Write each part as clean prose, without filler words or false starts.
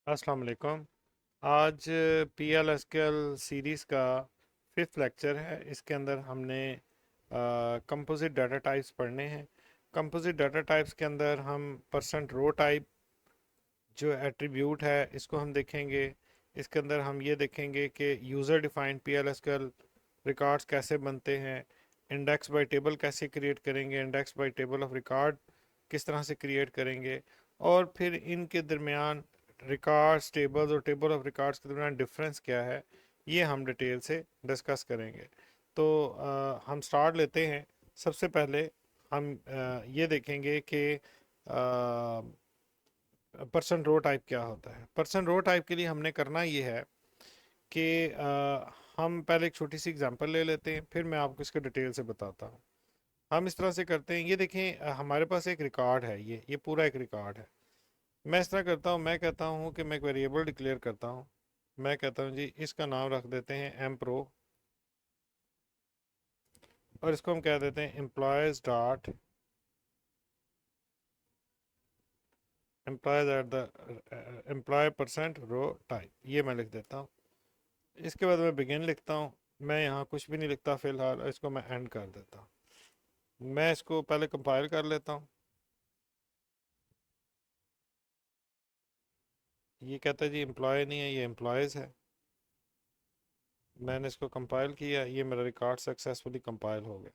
अस्सलाम वालेकुम। आज PL SQL सीरीज़ का फिफ्थ लेक्चर है। इसके अंदर हमने कंपोजिट डाटा टाइप्स पढ़ने हैं। कंपोजिट डाटा टाइप्स के अंदर हम परसेंट रो टाइप जो एट्रीब्यूट है इसको हम देखेंगे। इसके अंदर हम ये देखेंगे कि user defined PL SQL records कैसे बनते हैं, इंडेक्स बाय टेबल कैसे क्रिएट करेंगे, index bye table of record किस तरह से क्रिएट करेंगे, और फिर इनके दरमियान रिकॉर्ड्स टेबल्स और टेबल ऑफ रिकॉर्ड्स के दरमियान डिफरेंस क्या है, ये हम डिटेल से डिस्कस करेंगे। तो हम स्टार्ट लेते हैं। सबसे पहले हम ये देखेंगे कि पर्सन रो टाइप क्या होता है। पर्सन रो टाइप के लिए हमने करना ये है कि हम पहले एक छोटी सी एग्जांपल ले लेते हैं, फिर मैं आपको इसके डिटेल से बताता हूँ। हम इस तरह से करते हैं, ये देखें, हमारे पास एक रिकॉर्ड है, ये पूरा एक रिकॉर्ड है। मैं इस तरह करता हूँ, मैं कहता हूँ कि मैं एक वेरिएबल डिक्लेयर करता हूँ। मैं कहता हूँ जी इसका नाम रख देते हैं एम प्रो, और इसको हम कह देते हैं employees dot employees at the employee percent row type, ये मैं लिख देता हूँ। इसके बाद मैं बिगिन लिखता हूँ। मैं यहाँ कुछ भी नहीं लिखता फिलहाल, इसको मैं एंड कर देता हूँ। मैं इसको पहले कंपाइल कर लेता हूँ। ये कहता है जी एम्प्लॉय नहीं है, ये एम्प्लॉयज़ है। मैंने इसको कंपाइल किया, ये मेरा रिकॉर्ड सक्सेसफुली कंपाइल हो गया।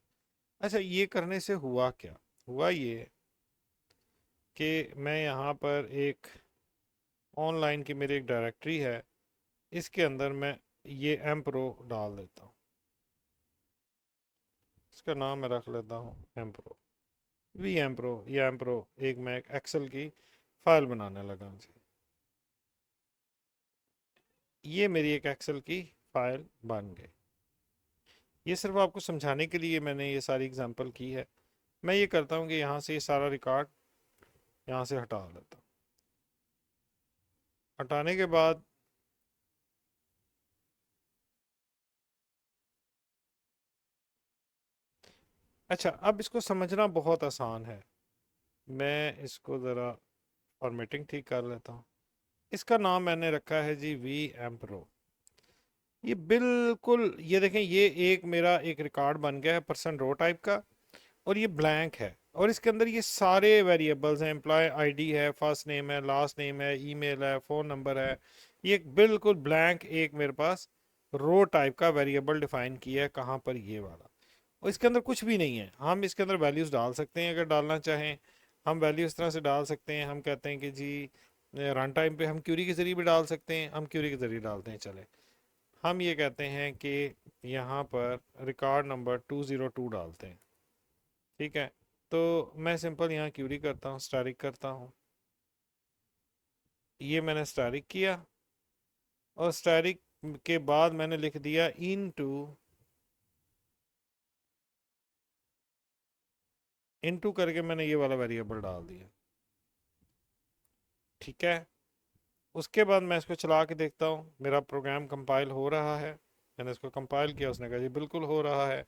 अच्छा, ये करने से हुआ क्या? हुआ ये कि मैं यहाँ पर एक ऑनलाइन की मेरी एक डायरेक्टरी है, इसके अंदर मैं ये एम प्रो डाल देता हूँ। इसका नाम मैं रख लेता हूँ emp row, v M row या एम प्रो। एक मैं एक एक्सेल की फाइल बनाने लगा जी। ये मेरी एक एक्सेल की फाइल बन गई। ये सिर्फ आपको समझाने के लिए मैंने ये सारी एग्जांपल की है। मैं ये करता हूँ कि यहाँ से ये सारा रिकॉर्ड यहाँ से हटा लेता हूँ। हटाने के बाद अच्छा, अब इसको समझना बहुत आसान है। मैं इसको ज़रा फॉर्मेटिंग ठीक कर लेता हूँ। इसका नाम मैंने रखा है जी वी एम प्रो। ये बिल्कुल, ये देखें, ये एक मेरा एक रिकॉर्ड बन गया है परसेंट रो टाइप का, और ये ब्लैंक है। और इसके अंदर ये सारे वेरिएबल्स हैं, एम्प्लॉय आईडी है, फर्स्ट नेम है, लास्ट नेम है, ईमेल है, फ़ोन नंबर है। ये एक बिल्कुल ब्लैंक एक मेरे पास रो टाइप का वेरिएबल डिफाइन किया है, कहाँ पर, ये वाला। और इसके अंदर कुछ भी नहीं है। हम इसके अंदर वैल्यूज़ डाल सकते हैं अगर डालना चाहें। हम वैल्यू इस तरह से डाल सकते हैं, हम कहते हैं कि जी रन टाइम पे हम क्यूरी के ज़रिए भी डाल सकते हैं, हम क्यूरी के ज़रिए डालते हैं। चले, हम ये कहते हैं कि यहाँ पर रिकॉर्ड नंबर 202 डालते हैं, ठीक है। तो मैं सिंपल यहाँ क्यूरी करता हूँ, स्टैटिक करता हूँ। ये मैंने स्टैटिक किया, और स्टैटिक के बाद मैंने लिख दिया इनटू करके मैंने ये वाला वेरिएबल डाल दिया, ठीक है। उसके बाद मैं इसको चला के देखता हूँ मेरा प्रोग्राम कंपाइल हो रहा है। मैंने इसको कंपाइल किया, उसने कहा जी बिल्कुल हो रहा है।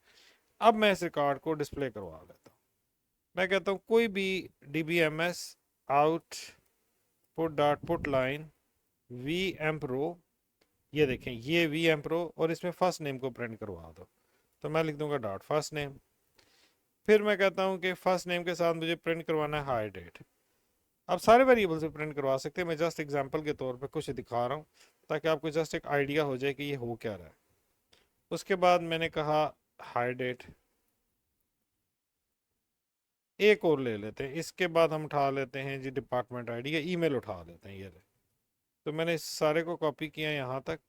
अब मैं इस रिकॉर्ड को डिस्प्ले करवा लेता हूँ। मैं कहता हूँ कोई भी DBMS output dot put line v M row, ये देखें ये वी एम प्रो, और इसमें फर्स्ट नेम को प्रिंट करवा दो। तो मैं लिख दूंगा डॉट फर्स्ट नेम। फिर मैं कहता हूँ कि फर्स्ट नेम के साथ मुझे प्रिंट करवाना है हाई डेट। आप सारे वेरिएबल से प्रिंट करवा सकते हैं, मैं जस्ट एग्जांपल के तौर पे कुछ दिखा रहा हूँ ताकि आपको जस्ट एक आइडिया हो जाए कि ये हो क्या रहा है। उसके बाद मैंने कहा हाई डेट। एक और ले लेते हैं, इसके बाद हम उठा लेते हैं जी डिपार्टमेंट आईडी या ईमेल उठा लेते हैं, ये रहे। तो मैंने इस सारे को कॉपी किया यहाँ तक,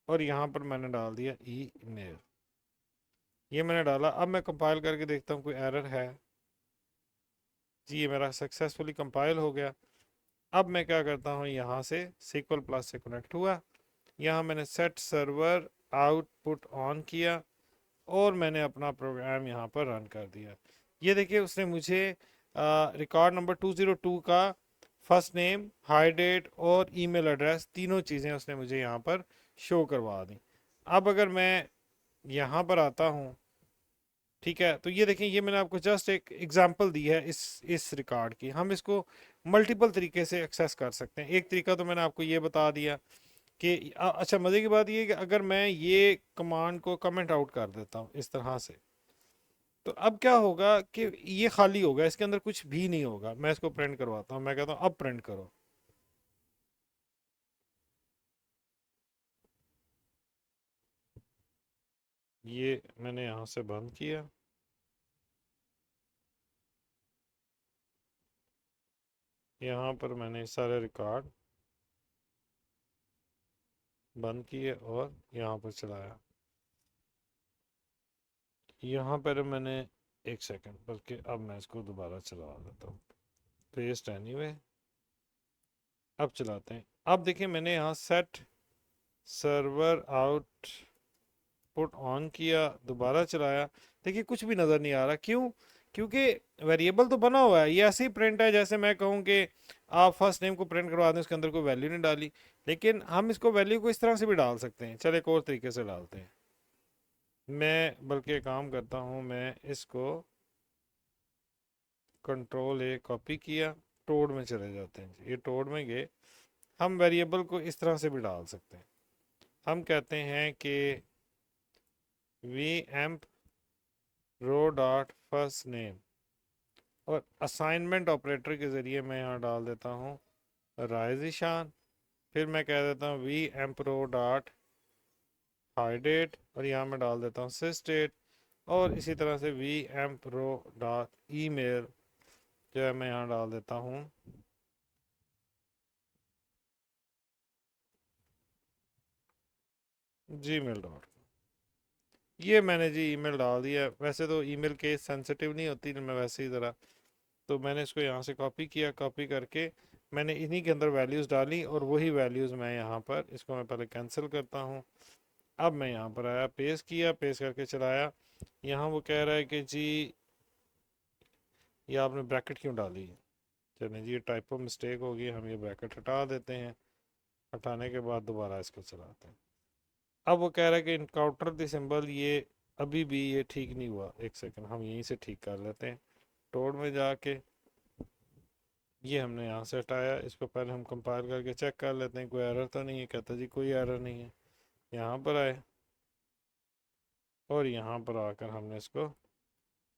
और यहाँ पर मैंने डाल दिया ई मेल। ये मैंने डाला। अब मैं कंपाइल करके देखता हूँ कोई एरर है। जी ये मेरा सक्सेसफुली कंपाइल हो गया। अब मैं क्या करता हूँ, यहाँ से SQL प्लस से कनेक्ट हुआ। यहाँ मैंने सेट सर्वर आउटपुट ऑन किया, और मैंने अपना प्रोग्राम यहाँ पर रन कर दिया। ये देखिए, उसने मुझे रिकॉर्ड नंबर 202 का फर्स्ट नेम, हाई डेट और ईमेल एड्रेस, तीनों चीज़ें उसने मुझे यहाँ पर शो करवा दी। अब अगर मैं यहाँ पर आता हूँ ठीक है, तो ये देखें, ये मैंने आपको जस्ट एक एग्जांपल दी है इस रिकॉर्ड की। हम इसको मल्टीपल तरीके से एक्सेस कर सकते हैं। एक तरीका तो मैंने आपको ये बता दिया कि अच्छा, मज़े की बात ये है कि अगर मैं ये कमांड को कमेंट आउट कर देता हूँ इस तरह से, तो अब क्या होगा कि ये खाली होगा, इसके अंदर कुछ भी नहीं होगा। मैं इसको प्रिंट करवाता हूँ, मैं कहता हूँ अब प्रिंट करो। ये मैंने यहाँ से बंद किया, यहाँ पर मैंने सारे रिकॉर्ड बंद किए और यहाँ पर चलाया। यहाँ पर मैंने, एक सेकंड, बल्कि अब मैं इसको दोबारा चला देता हूँ, पेस्ट एनीवे। अब चलाते हैं। अब देखिए, मैंने यहाँ set server out put on किया, दोबारा चलाया, देखिए कुछ भी नज़र नहीं आ रहा। क्यों? क्योंकि वेरिएबल तो बना हुआ है, ये ऐसे ही प्रिंट है जैसे मैं कहूँ कि आप फर्स्ट नेम को प्रिंट करवा दें, उसके अंदर कोई वैल्यू नहीं डाली। लेकिन हम इसको वैल्यू को इस तरह से भी डाल सकते हैं। चले एक और तरीके से डालते हैं। मैं बल्कि काम करता हूँ, मैं इसको कंट्रोल ए कॉपी किया, टोड में चले जाते हैं। ये टोड में गए, हम वेरिएबल को इस तरह से भी डाल सकते हैं। हम कहते हैं कि v emp row dot first name, और असाइनमेंट ऑपरेटर के ज़रिए मैं यहाँ डाल देता हूँ राइजिशान। फिर मैं कह देता हूँ v emp row dot hire date, और यहाँ मैं डाल देता हूँ सिस डेट। और इसी तरह से v emp row dot email जो है मैं यहाँ डाल देता हूँ जी मेल डॉट। ये मैंने जी ईमेल डाल दिया। वैसे तो ईमेल केस सेंसिटिव नहीं होती, मैं वैसे ही ज़रा, तो मैंने इसको यहाँ से कॉपी किया, कॉपी करके मैंने इन्हीं के अंदर वैल्यूज़ डाली, और वही वैल्यूज़ मैं यहाँ पर, इसको मैं पहले कैंसिल करता हूँ। अब मैं यहाँ पर आया, पेस्ट किया, पेस्ट करके चलाया। यहाँ वो कह रहा है कि जी ये आपने ब्रैकेट क्यों डाली है। चलें जी, ये टाइपो मिस्टेक होगी, हम ये ब्रैकेट हटा देते हैं। हटाने के बाद दोबारा इसको चलाते हैं। अब वो कह रहा है कि इनकाउंटर द सिंबल, ये अभी भी ये ठीक नहीं हुआ। एक सेकंड, हम यहीं से ठीक कर लेते हैं। टोड में जाके ये हमने यहाँ से हटाया, इसको पहले हम कंपाइल करके चेक कर लेते हैं कोई एरर तो नहीं है। कहता जी कोई एरर नहीं है। यहाँ पर आए और यहाँ पर आकर हमने इसको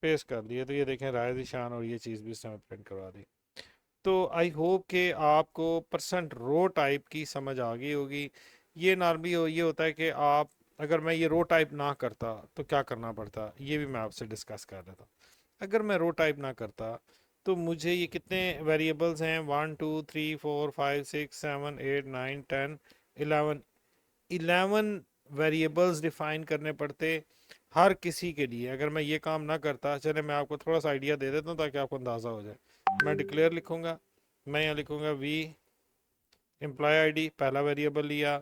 पेस्ट कर दिया, तो ये देखें राय निशान, और ये चीज़ भी इसने प्रिंट करवा दी। तो आई होप कि आपको परसेंट रो टाइप की समझ आ गई होगी। ये नॉर्मली ये होता है कि आप, अगर मैं ये रो टाइप ना करता तो क्या करना पड़ता, ये भी मैं आपसे डिस्कस कर रहा था। अगर मैं रो टाइप ना करता तो मुझे ये कितने वेरिएबल्स हैं, 1 2 3 4 5 6 7 8 9 10 11 11 वेरिएबल्स डिफाइन करने पड़ते हर किसी के लिए। अगर मैं ये काम ना करता, चले मैं आपको थोड़ा सा आइडिया दे देता हूँ ताकि आपको अंदाज़ा हो जाए। मैं डिक्लेयर लिखूंगा, मैं यहाँ लिखूंगा वी एम्प्लॉय आईडी, पहला वेरिएबल लिया।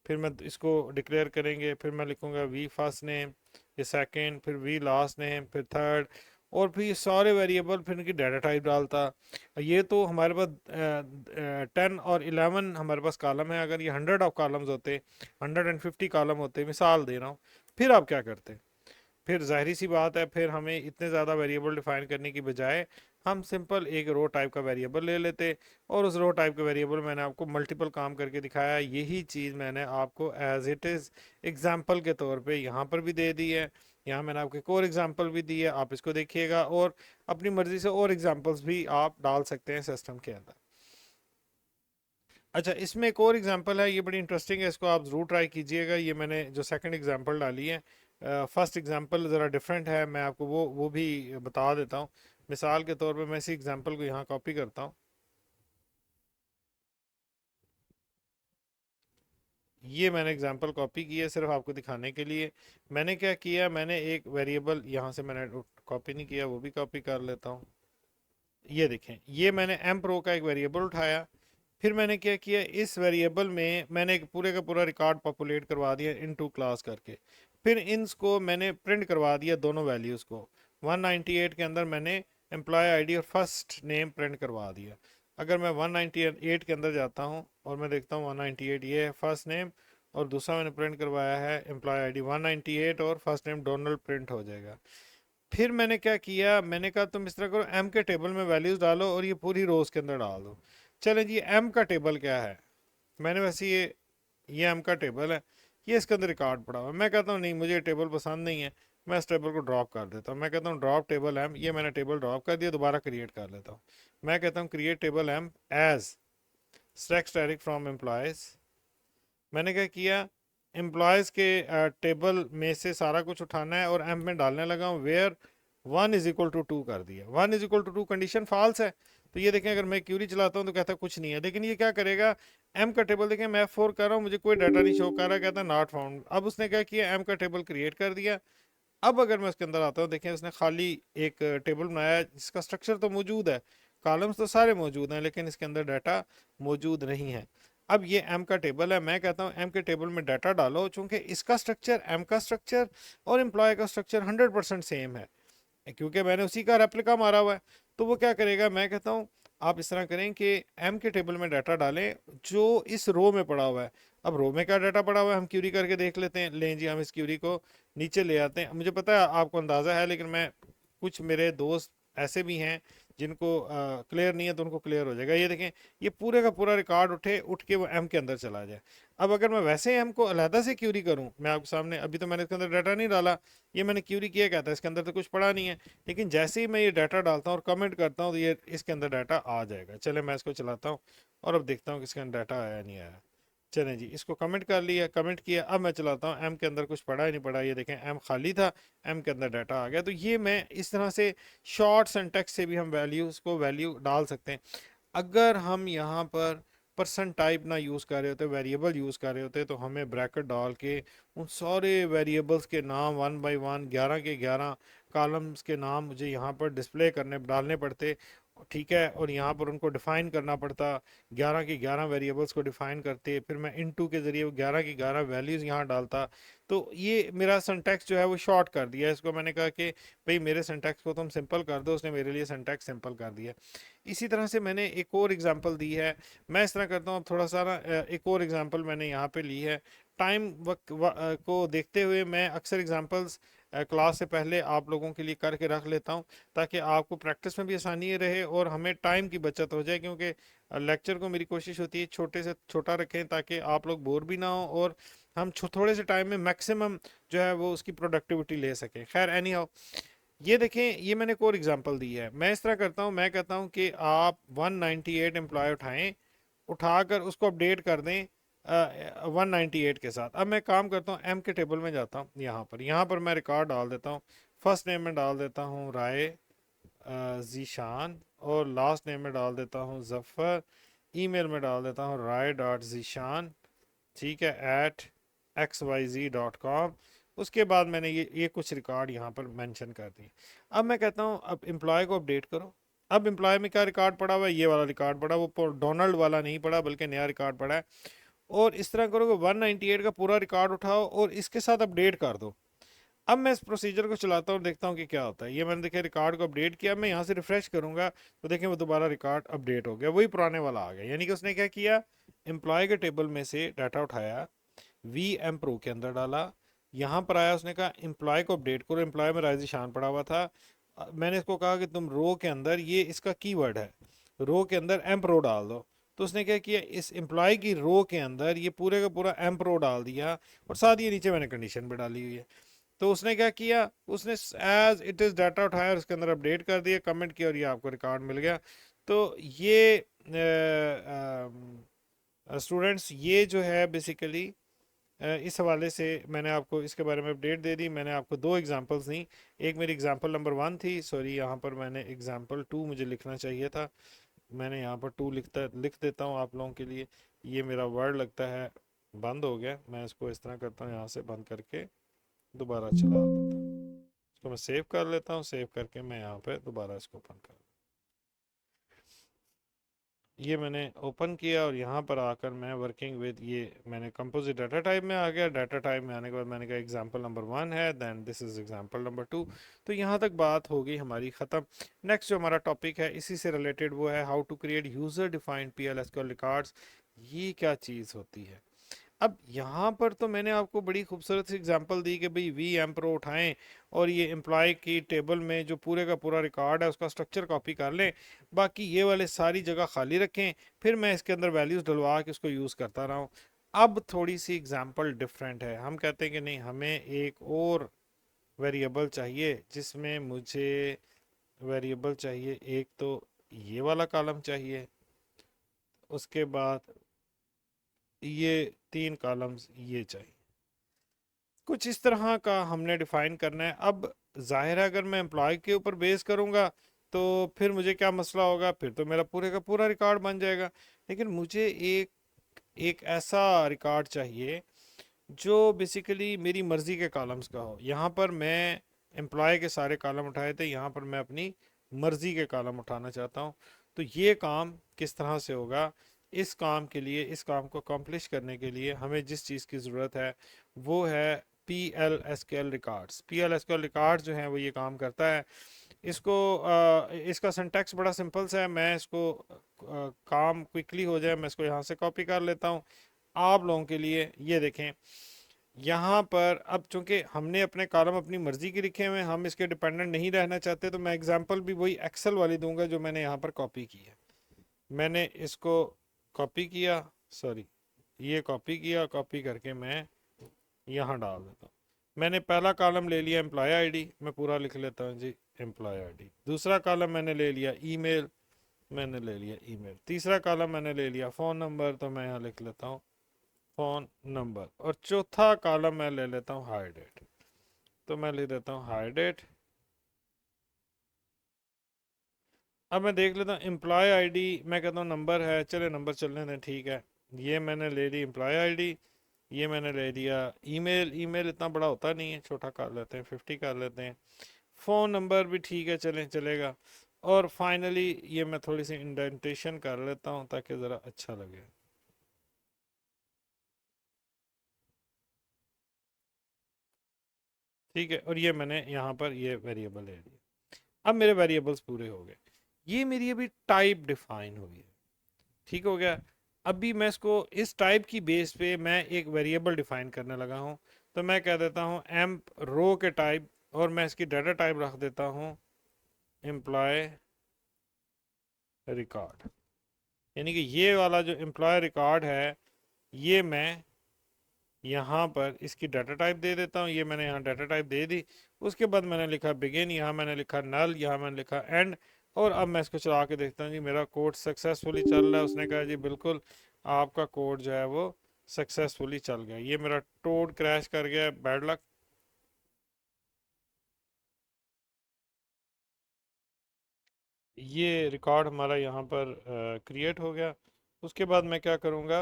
फिर मैं इसको डिक्लेयर करेंगे, फिर मैं लिखूंगा वी फर्स्ट नेम, ये सेकंड, फिर वी लास्ट नेम, फिर थर्ड, और फिर ये सारे वेरिएबल, फिर इनकी डाटा टाइप डालता। ये तो हमारे पास 10 और 11 हमारे पास कॉलम है। अगर ये 100 ऑफ कॉलम्स होते, 150 कॉलम होते, मिसाल दे रहा हूँ, फिर आप क्या करते? फिर जाहिर सी बात है, फिर हमें इतने ज़्यादा वेरिएबल डिफाइन करने की बजाय हम सिंपल एक रो टाइप का वेरिएबल ले लेते, और उस रो टाइप का वेरिएबल मैंने आपको मल्टीपल काम करके दिखाया। यही चीज़ मैंने आपको एज इट इज़ एग्जांपल के तौर पे यहाँ पर भी दे दी है। यहाँ मैंने आपको एक और एग्जांपल भी दी है, आप इसको देखिएगा, और अपनी मर्ज़ी से और एग्जांपल्स भी आप डाल सकते हैं सिस्टम के अंदर। अच्छा, इसमें एक और एग्जांपल है, ये बड़ी इंटरेस्टिंग है, इसको आप ज़रूर ट्राई कीजिएगा। ये मैंने जो सेकंड एग्जांपल डाली है, फर्स्ट एग्जांपल ज़रा डिफरेंट है, मैं आपको वो भी बता देता हूँ। मिसाल के तौर पे मैं इसी एग्जांपल को यहाँ कॉपी करता हूँ। ये मैंने एग्जांपल कॉपी की है सिर्फ आपको दिखाने के लिए। मैंने क्या किया, मैंने एक वेरिएबल यहाँ से मैंने कॉपी नहीं किया, वो भी कॉपी कर लेता हूँ। ये देखें, ये मैंने एम प्रो का एक वेरिएबल उठाया। फिर मैंने क्या किया, इस वेरिएबल में मैंने एक पूरे का पूरा रिकॉर्ड पॉपुलेट करवा दिया इन टू क्लास करके। फिर इनको मैंने प्रिंट करवा दिया, दोनों वैल्यूज़ को। 198 के अंदर मैंने एम्प्लॉय आईडी और फर्स्ट नेम प्रिंट करवा दिया। अगर मैं 198 के अंदर जाता हूँ और मैं देखता हूँ 198 ये है फर्स्ट नेम, और दूसरा मैंने प्रिंट करवाया है एम्प्लॉय आईडी 198 और फर्स्ट नेम डोनल्ड प्रिंट हो जाएगा। फिर मैंने क्या किया, मैंने कहा तुम इस तरह करो, एम के टेबल में वैल्यूज डालो और ये पूरी रोज के अंदर डाल दो। चलें जी, एम का टेबल क्या है, मैंने वैसे ये एम का टेबल है, ये इसके अंदर रिकॉर्ड पड़ा हुआ है। मैं कहता हूँ नहीं, मुझे ये टेबल पसंद नहीं है, मैं इस टेबल को ड्रॉप कर देता हूँ। मैं कहता हूँ ड्रॉप टेबल एम, ये मैंने टेबल ड्रॉप कर दिया, दोबारा क्रिएट कर लेता हूँ। मैं कहता हूँ create table emp as stack static from employees. मैंने क्या किया, एम्प्लॉयज के टेबल में से सारा कुछ उठाना है और एम में डालने लगा हूँ, वेयर 1 = 2 कर दिया। 1 = 2 कंडीशन फॉल्स है, तो ये देखें अगर मैं क्यूरी चलाता हूँ तो कहता है कुछ नहीं है, लेकिन ये क्या करेगा, एम का टेबल देखें, मैं F4 कर रहा हूँ, मुझे कोई डाटा नहीं शो कर रहा, कहता है नॉट फाउंड। अब उसने क्या किया, एम का टेबल क्रिएट कर दिया। अब अगर मैं उसके अंदर आता हूँ, देखें उसने खाली एक टेबल बनाया है जिसका स्ट्रक्चर तो मौजूद है, कॉलम्स तो सारे मौजूद हैं, लेकिन इसके अंदर डाटा मौजूद नहीं है। अब ये एम का टेबल है, मैं कहता हूँ एम के टेबल में डाटा डालो, चूंकि इसका स्ट्रक्चर, एम का स्ट्रक्चर और एम्प्लॉय का स्ट्रक्चर 100% सेम है, क्योंकि मैंने उसी का रेप्लिका मारा हुआ है। तो वो क्या करेगा, मैं कहता हूँ आप इस तरह करें कि एम के टेबल में डाटा डालें जो इस रो में पड़ा हुआ है। अब रो में क्या डाटा पड़ा हुआ है हम क्यूरी करके देख लेते हैं। लें जी, हम इस क्यूरी को नीचे ले आते हैं। मुझे पता है आपको अंदाज़ा है, लेकिन मैं, कुछ मेरे दोस्त ऐसे भी हैं जिनको क्लियर नहीं है, तो उनको क्लियर हो जाएगा। ये देखें, ये पूरे का पूरा रिकॉर्ड उठ के वो एम के अंदर चला जाए। अब अगर मैं वैसे एम को अलहदा से क्यूरी करूं, मैं आपके सामने, अभी तो मैंने इसके अंदर डाटा नहीं डाला, ये मैंने क्यूरी किया, कहता है इसके अंदर तो कुछ पड़ा नहीं है, लेकिन जैसे ही मैं ये डाटा डालता हूँ और कमेंट करता हूँ तो ये इसके अंदर डाटा आ जाएगा। चले मैं इसको चलाता हूँ और अब देखता हूँ कि इसके अंदर डाटा आया नहीं आया। चलें जी, इसको कमेंट कर लिया, कमेंट किया, अब मैं चलाता हूँ, एम के अंदर कुछ पड़ा ही नहीं पड़ा, ये देखें एम खाली था, एम के अंदर डाटा आ गया। तो ये मैं इस तरह से शॉर्ट सिंटैक्स से भी हम वैल्यूज़ को वैल्यू डाल सकते हैं। अगर हम यहाँ पर परसेंट टाइप ना यूज़ कर रहे होते, वेरिएबल यूज़ कर रहे होते, तो हमें ब्रैकेट डाल के उन सारे वेरिएबल्स के नाम 1 बाय 1, 11 के 11 कॉलम्स के नाम मुझे यहाँ पर डिस्प्ले करने डालने पड़ते, ठीक है, और यहाँ पर उनको डिफ़ाइन करना पड़ता, 11 के 11 वेरिएबल्स को डिफ़ाइन करते, फिर मैं इनटू के ज़रिए 11 की 11 वैल्यूज़ यहाँ डालता। तो ये मेरा सिंटैक्स जो है वो शॉर्ट कर दिया इसको। मैंने कहा कि भाई मेरे सिंटैक्स को तुम सिंपल कर दो, उसने मेरे लिए सिंटैक्स सिंपल कर दिया। इसी तरह से मैंने एक और एग्जांपल दी है। मैं इस तरह करता हूँ, थोड़ा सा ना, एक और एग्जांपल मैंने यहाँ पे ली है। टाइम को देखते हुए मैं अक्सर एग्जांपल्स क्लास से पहले आप लोगों के लिए करके रख लेता हूँ, ताकि आपको प्रैक्टिस में भी आसानी रहे और हमें टाइम की बचत हो जाए, क्योंकि लेक्चर को मेरी कोशिश होती है छोटे से छोटा रखें, ताकि आप लोग बोर भी ना हो और हम थोड़े से टाइम में मैक्सिमम जो है वो उसकी प्रोडक्टिविटी ले सकें। खैर, एनी हाउ, ये देखें, ये मैंने एक और एग्जांपल दी है। मैं इस तरह करता हूँ, मैं कहता हूँ कि आप 198 एम्प्लॉय उठाएं, उठाकर उसको अपडेट कर दें 198 के साथ। अब मैं काम करता हूँ, एम के टेबल में जाता हूँ, यहाँ पर मैं रिकॉर्ड डाल देता हूँ। फर्स्ट नेम में डाल देता हूँ राय जीशान, और लास्ट नेम में डाल देता हूँ जफ़र। ईमेल में डाल देता हूँ राय.जीशान, ठीक है, @xyz.com। उसके बाद मैंने ये कुछ रिकॉर्ड यहाँ पर मेंशन कर दिए। अब मैं कहता हूँ अब एम्प्लॉय को अपडेट करो। अब एम्प्लॉय में क्या रिकॉर्ड पड़ा हुआ है, ये वाला रिकॉर्ड पड़ा, वो डोनाल्ड वाला नहीं पड़ा, बल्कि नया रिकॉर्ड पड़ा है। और इस तरह करो कि 198 का पूरा रिकॉर्ड उठाओ और इसके साथ अपडेट कर दो। अब मैं इस प्रोसीजर को चलाता हूँ और देखता हूँ कि क्या होता है। ये मैंने देखे रिकॉर्ड को अपडेट किया, मैं यहाँ से रिफ्रेश करूंगा तो देखें वो दोबारा रिकॉर्ड अपडेट हो गया, वही पुराने वाला आ गया। यानी कि उसने क्या किया, एम्प्लॉय के टेबल में से डाटा उठाया, वी एम प्रो के अंदर डाला, यहाँ पर आया, उसने कहा एम्प्लॉय को अपडेट करो। एम्प्लॉय में राइज शान पड़ा हुआ था। मैंने इसको कहा कि तुम रो के अंदर, ये इसका कीवर्ड है, रो के अंदर एम प्रो डाल दो। तो उसने क्या किया, इस एम्प्लॉय की रो के अंदर ये पूरे का पूरा एम प्रो डाल दिया, और साथ ही नीचे मैंने कंडीशन भी डाली हुई है। तो उसने क्या किया, उसने एज इट इज़ डाटा उठाया और उसके अंदर अपडेट कर दिया, कमेंट किया, और ये आपको रिकॉर्ड मिल गया। तो ये स्टूडेंट्स, ये जो है बेसिकली इस हवाले से मैंने आपको इसके बारे में अपडेट दे दी। मैंने आपको दो एग्जांपल्स दी, एक मेरी एग्जांपल नंबर 1 थी, सॉरी यहाँ पर मैंने एग्जांपल 2 मुझे लिखना चाहिए था, मैंने यहाँ पर 2 लिख देता हूँ आप लोगों के लिए। ये मेरा वर्ड लगता है बंद हो गया, मैं इसको इस तरह करता हूँ, यहाँ से बंद करके दोबारा चला देता हूँ। इसको मैं सेव कर लेता हूँ, सेव करके मैं यहाँ पे दोबारा इसको ओपन कर, ये मैंने ओपन किया और यहाँ पर आकर मैं वर्किंग विद, ये मैंने कंपोजिट डाटा टाइप में आ गया। डाटा टाइप में आने के बाद मैंने कहा एग्जांपल नंबर 1 है, then this is example number 2। तो यहाँ तक बात हो गई हमारी ख़त्म। नेक्स्ट जो हमारा टॉपिक है इसी से रिलेटेड वो है how to create user defined PL SQL records. ये क्या चीज़ होती है। अब यहाँ पर तो मैंने आपको बड़ी खूबसूरत सी एग्जांपल दी कि भाई वी एम प्रो उठाएं और ये एम्प्लॉय की टेबल में जो पूरे का पूरा रिकॉर्ड है उसका स्ट्रक्चर कॉपी कर लें, बाकी ये वाले सारी जगह खाली रखें, फिर मैं इसके अंदर वैल्यूज़ डलवा के उसको यूज़ करता रहा हूँ। अब थोड़ी सी एग्जांपल डिफरेंट है, हम कहते हैं कि नहीं, हमें एक और वेरिएबल चाहिए जिसमें मुझे वेरिएबल चाहिए, एक तो ये वाला कॉलम चाहिए, उसके बाद ये 3 कॉलम्स ये चाहिए, कुछ इस तरह का हमने डिफाइन करना है। अब जाहिर है अगर मैं एम्प्लॉय के ऊपर बेस करूंगा तो फिर मुझे क्या मसला होगा, फिर तो मेरा पूरे का पूरा रिकॉर्ड बन जाएगा। लेकिन मुझे एक एक ऐसा रिकॉर्ड चाहिए जो बेसिकली मेरी मर्जी के कॉलम्स का हो। यहाँ पर मैं एम्प्लॉय के सारे कॉलम उठाए थे, यहाँ पर मैं अपनी मर्जी के कॉलम उठाना चाहता हूँ। तो ये काम किस तरह से होगा, इस काम के लिए, इस काम को अकम्पलिश करने के लिए हमें जिस चीज़ की ज़रूरत है वो है PL/SQL रिकॉर्ड्स। PL/SQL रिकॉर्ड्स जो हैं वो ये काम करता है। इसको इसका सिंटैक्स बड़ा सिंपल सा है, मैं इसको काम क्विकली हो जाए मैं इसको यहाँ से कॉपी कर लेता हूँ आप लोगों के लिए। ये देखें यहाँ पर, अब चूंकि हमने अपने कॉलम अपनी मर्जी के लिखे हुए हैं, हम इसके डिपेंडेंट नहीं रहना चाहते, तो मैं एग्जांपल भी वही एक्सेल वाली दूंगा जो मैंने यहाँ पर कॉपी की है। मैंने इसको कॉपी किया, सॉरी ये कॉपी किया, कॉपी करके मैं यहाँ डाल देता हूँ। मैंने पहला कॉलम ले लिया एम्प्लॉय आईडी, मैं पूरा लिख लेता हूँ जी एम्प्लॉय आईडी। दूसरा कॉलम मैंने ले लिया ईमेल, मैंने ले लिया ईमेल। तीसरा कॉलम मैंने ले लिया फ़ोन नंबर, तो मैं यहाँ लिख लेता हूँ फ़ोन नंबर। और चौथा कॉलम मैं ले लेता हूँ हायर डेट, तो मैं लिख देता हूँ हायर डेट। अब मैं देख लेता हूँ एम्प्लॉय आईडी, मैं कहता हूँ नंबर है, चले नंबर चलने दें, ठीक है। ये मैंने ले ली एम्प्लॉय आईडी, ये मैंने ले लिया ईमेल, ईमेल इतना बड़ा होता नहीं है, छोटा कर लेते हैं, 50 कर लेते हैं। फ़ोन नंबर भी ठीक है, चलें चलेगा। और फाइनली ये मैं थोड़ी सी इंडेंटेशन कर लेता हूँ ताकि ज़रा अच्छा लगे। ठीक है, और ये मैंने यहाँ पर ये वेरिएबल ले लिया। अब मेरे वेरिएबल्स पूरे हो गए, ये मेरी अभी टाइप डिफाइन हुई है, ठीक हो गया। अभी मैं इसको इस टाइप की बेस पे मैं एक वेरिएबल डिफाइन करने लगा हूँ। तो मैं कह देता हूँ एम्प रो के टाइप, और मैं इसकी डाटा टाइप रख देता हूँ एम्प्लॉय रिकॉर्ड। यानी कि ये वाला जो एम्प्लॉय रिकॉर्ड है ये मैं यहाँ पर इसकी डाटा टाइप दे देता हूँ। ये मैंने यहाँ डाटा टाइप दे दी। उसके बाद मैंने लिखा बिगिन, यहाँ मैंने लिखा नल, यहाँ मैंने लिखा एंड। और अब मैं इसको चला के देखता हूँ जी मेरा कोड सक्सेसफुली चल रहा है। उसने कहा जी बिल्कुल आपका कोड जो है वो सक्सेसफुली चल गया। ये मेरा टोड क्रैश कर गया, बैड लक। ये रिकॉर्ड हमारा यहाँ पर क्रिएट हो गया। उसके बाद मैं क्या करूँगा,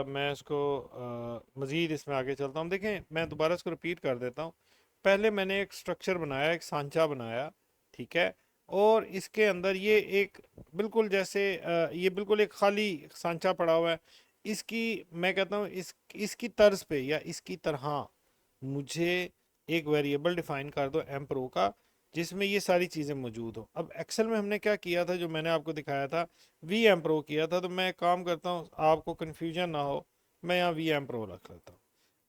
मैं इसको मज़ीद इसमें आगे चलता हूँ। देखें मैं दोबारा इसको रिपीट कर देता हूँ। पहले मैंने एक स्ट्रक्चर बनाया, एक सांचा बनाया, ठीक है। और इसके अंदर ये एक बिल्कुल जैसे ये बिल्कुल एक खाली सांचा पड़ा हुआ है। इसकी मैं कहता हूँ इसकी तर्ज पे या इसकी तरह मुझे एक वेरिएबल डिफाइन कर दो एम प्रो का जिसमें ये सारी चीज़ें मौजूद हो। अब एक्सेल में हमने क्या किया था, जो मैंने आपको दिखाया था, वी एम प्रो किया था। तो मैं एक काम करता हूँ आपको कन्फ्यूजन ना हो, मैं यहाँ वी एम प्रो रख लेता हूँ।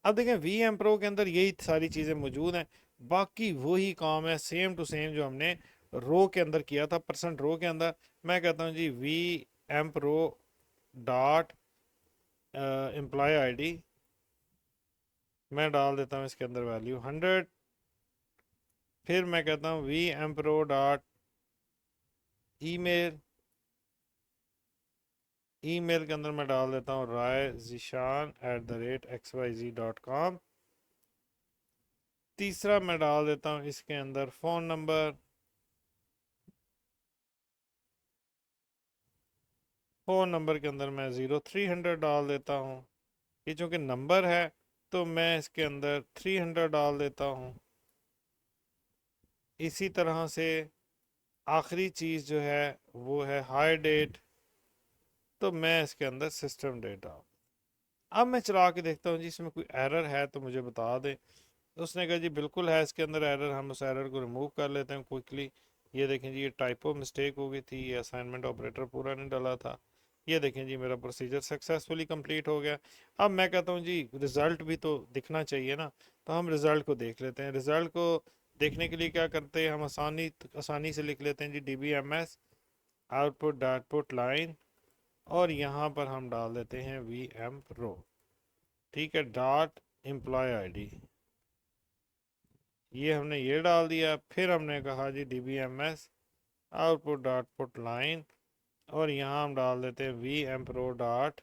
अब देखें वी एम प्रो के अंदर यही सारी चीज़ें मौजूद हैं, बाकी वही काम है सेम टू सेम जो हमने रो के अंदर किया था, परसेंट रो के अंदर। मैं कहता हूँ G V M pro dot employ ID, मैं डाल देता हूँ इसके अंदर वैल्यू 100। फिर मैं कहता हूँ v M pro dot email, email के अंदर मैं डाल देता हूँ राय जीशान @xyz.com। तीसरा मैं डाल देता हूँ इसके अंदर फ़ोन नंबर, फ़ोन नंबर के अंदर मैं 0300 डाल देता हूँ। ये चूँकि नंबर है तो मैं इसके अंदर 300 डाल देता हूँ। इसी तरह से आखिरी चीज़ जो है वो है हाई डेट, तो मैं इसके अंदर सिस्टम डेट डाल। अब मैं चला के देखता हूँ जी इसमें कोई एरर है तो मुझे बता दें। तो उसने कहा जी बिल्कुल है इसके अंदर एरर, हम उस एरर को रिमूव कर लेते हैं क्विकली। ये देखें जी ये टाइपो मिस्टेक हो गई थी, ये असाइनमेंट ऑपरेटर पूरा नहीं डाला था। ये देखें जी मेरा प्रोसीजर सक्सेसफुली कंप्लीट हो गया। अब मैं कहता हूँ जी रिज़ल्ट भी तो दिखना चाहिए ना, तो हम रिज़ल्ट को देख लेते हैं। रिज़ल्ट को देखने के लिए क्या करते हैं, हम आसानी से लिख लेते हैं जी DBMS output dot put line, और यहाँ पर हम डाल देते हैं VM रो, ठीक है, डॉट एम्प्लॉय ID, ये हमने ये डाल दिया। फिर हमने कहा जी DBMS output dot put line, और यहाँ हम डाल देते हैं VM pro डॉट